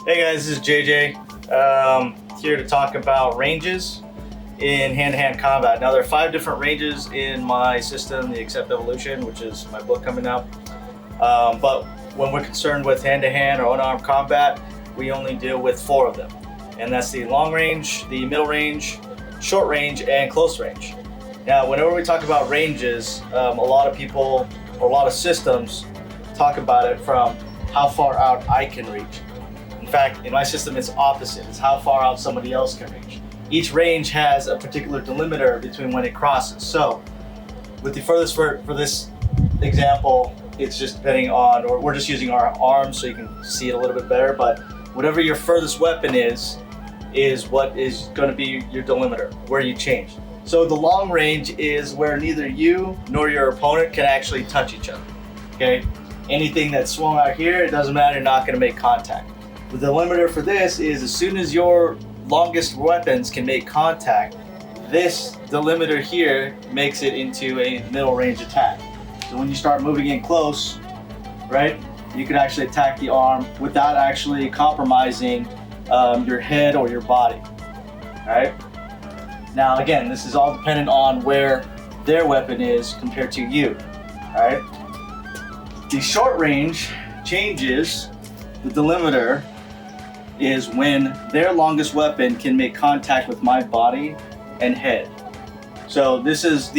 Hey guys, this is JJ, here to talk about ranges in hand-to-hand combat. Now there are 5 different ranges in my system, the AKSEPT Evolution, which is my book coming out. But when we're concerned with hand-to-hand or unarmed combat, we only deal with 4 of them. And that's the long range, the middle range, short range, and close range. Now, whenever we talk about ranges, a lot of people or a lot of systems talk about it from how far out I can reach. In fact, in my system, it's opposite. It's how far out somebody else can reach. Each range has a particular delimiter between when it crosses. So with the furthest for this example, it's just depending on, or we're just using our arms so you can see it a little bit better, but whatever your furthest weapon is what is going to be your delimiter, where you change. So the long range is where neither you nor your opponent can actually touch each other, okay? Anything that's swung out here, it doesn't matter, you're not going to make contact. The delimiter for this is as soon as your longest weapons can make contact, this delimiter here makes it into a middle range attack. So when you start moving in close, right, you can actually attack the arm without actually compromising your head or your body, all right? Now again, this is all dependent on where their weapon is compared to you, all right? The short range changes, the delimiter is when their longest weapon can make contact with my body and head. So this is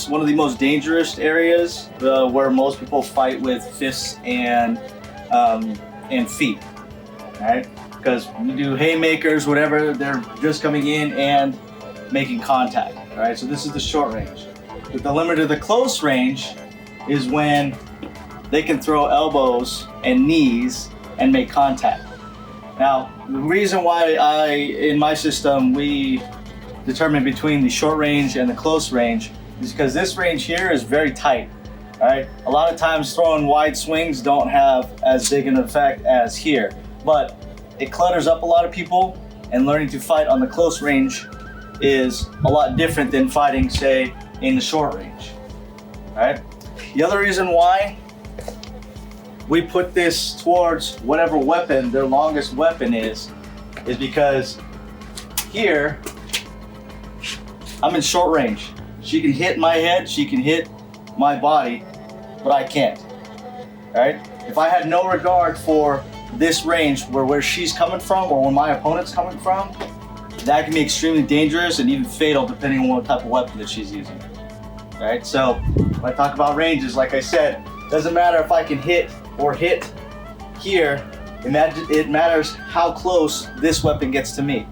one of the most dangerous areas where most people fight with fists and feet, right? Because you do haymakers, whatever, they're just coming in and making contact, all right? So this is the short range. The delimiter, the close range, is when they can throw elbows and knees and make contact. Now, the reason why in my system, we determine between the short range and the close range is because this range here is very tight, all right? A lot of times throwing wide swings don't have as big an effect as here, but it clutters up a lot of people, and learning to fight on the close range is a lot different than fighting, say, in the short range, all right? The other reason why we put this towards whatever weapon their longest weapon is because here, I'm in short range. She can hit my head, she can hit my body, but I can't, all right? If I had no regard for this range where she's coming from or where my opponent's coming from, that can be extremely dangerous and even fatal depending on what type of weapon that she's using, all right? So when I talk about ranges, like I said, doesn't matter if I can hit here, it matters how close this weapon gets to me.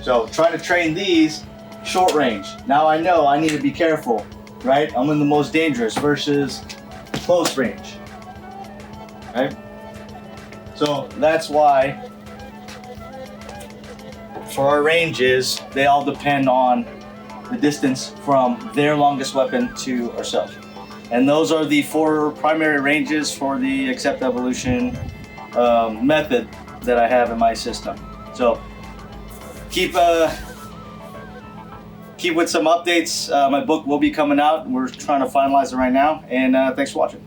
So trying to train these short range. Now I know I need to be careful, right? I'm in the most dangerous versus close range, right? So that's why for our ranges, they all depend on the distance from their longest weapon to ourselves. And those are the 4 primary ranges for the AKSEPT Evolution method that I have in my system. So keep with some updates. My book will be coming out. We're trying to finalize it right now. And thanks for watching.